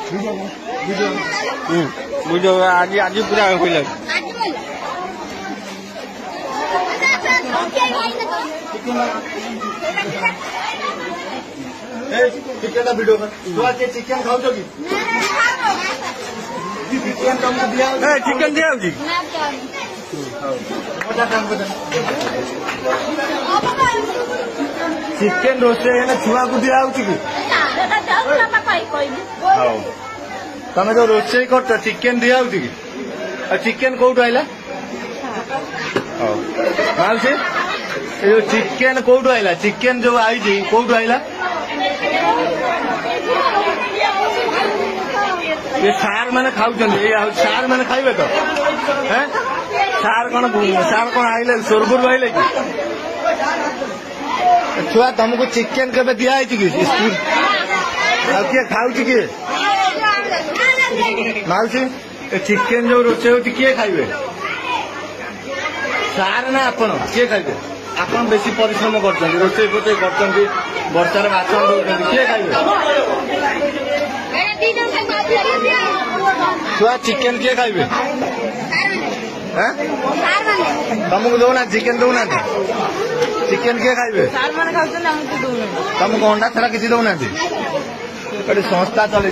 video आज आज पूरा होइला चिकन वीडियो कर तू आज चिकन खाऊ कि चिकन तुमको दिया चिकन दिया जी चिकन रोसे छुआ को दिया तमें जो रोसे कर चिकन दिया कि चिकन कौट आइला मालसी जो चिकन कौट आइला चिकन जो आई कौट आइला ये सार मैंने खाऊ सार मैंने खाइबे तो हैं सार कौन आइले स्वर्गुर आइले कि छुआ तुमको चिकन के दिया कि किए खाऊ किए माउसी चिकन जो रोचे हो किए खाइबे सार ना आपण किए खाइबे आपण बेसी परिश्रम करछन रोचे फोचे करछन वर्षार बासन दउछन किए खाइबे छुआ चिकन किए खाइबे तुमको दौना चिकन दौना चिकन किए खाइबे तुमको अंडा छड़ा किसी दौना संस्था चले